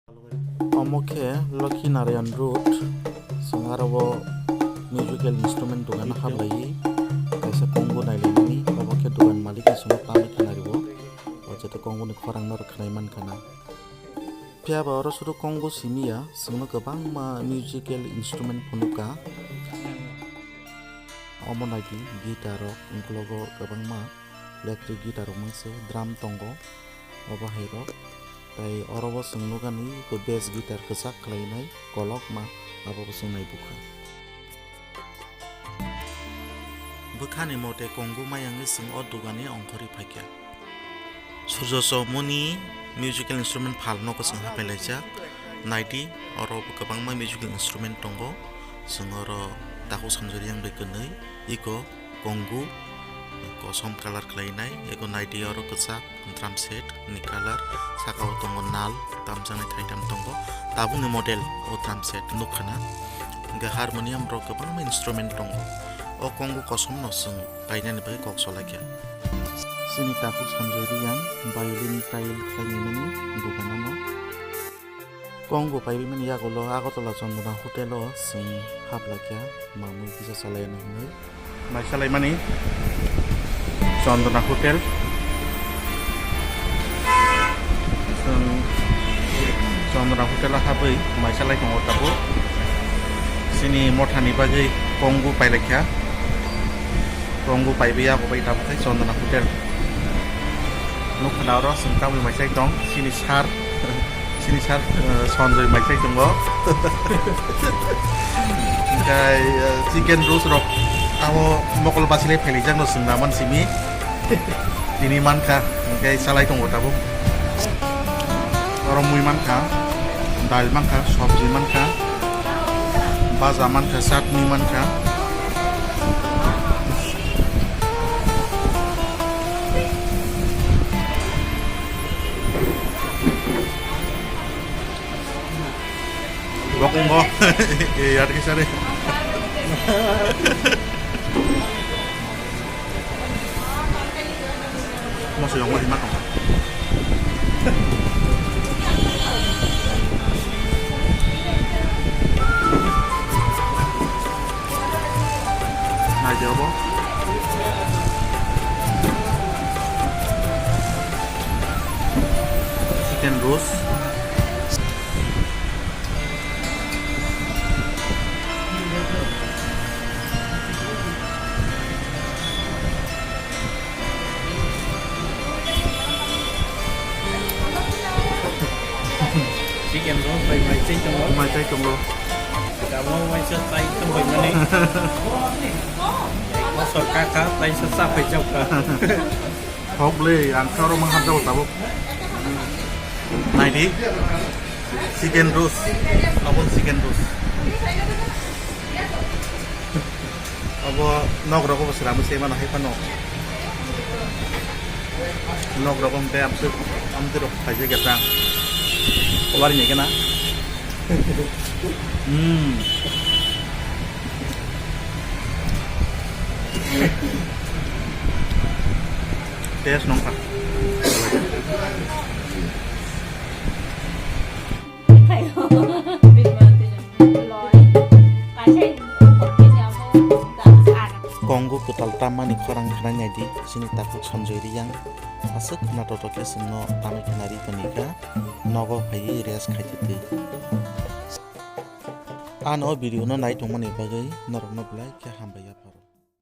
Omoke Lucky Narayan Road Sangarawo musical instrument dugan hablai kaisa kongo nailani omoke dugan malik sungo tami kanariwo ojete kongo ni khorang nor khnai man kana piaba oro sudu kongo simia singno gobang ma musical instrument phunuka omo naidi guitar ungklogo gobang ma electric guitar mangse drum tongo obo hairo tai orobo sungnugani ko bass guitar kesak khlainai kolok ma abo sungnai bukha bukhani mote kongu mayangi sing o dugani ongkhori phaikya surjo somoni musical instrument phalno ko sing hapelaijak naidi oro kabangma musical instrument tongo singoro taku sanjoriang bekenai iko kongu kosom color khlainai eko naidi oro kesak drum set ni color sakao tongo nal tamjang thaitam tongo tabungi model o drum set nukhana ga harmonium ro kabangma instrument tongo o kongu kosom no sing painani bai kok solakya sini taku sanjoriang violin style khlainani duganano kongu paibimani yagulo agotola chondona hotelo sing hablakya mamui bisa salayana hinai mai salaimani Chondona Hotel Chondona Hotel habai maisalai tongo tabo sini mothani bagai kongu pailakya kongu paibiya ko bai tabo kai Chondona Hotel nukhana ro singkami maisai tong sini sar sonjoi maisai tongo kai chicken roast ro amo mokol basile phelijak no singnaman simi ini manka kai salai tongo tabo oro mui manka dal manka sabji manka baza manka satni manka Bokongo ada kisah deh masuk yang mau matang nah jawab chicken roast chicken roast by my chicken roast. mai tay tongo Cảm ơn anh sẽ tay trong bình này. Có sợi cá cá tay sẽ sắp phải chọc cả. Hopefully ang karo manghadlaw tabo naidi chicken roast abon chicken roast abo nog roko basra mo sema na hay pano nog roko te amte ro paje gata Keluar ini kena. tes nongka Kongo kutal tamani khorang khranya di sini takut sonjori yang asuk na totoke sino tami kanari panika nogo phai res khaitete an o video no nai tongmani bagai norok no blai ke hambaya.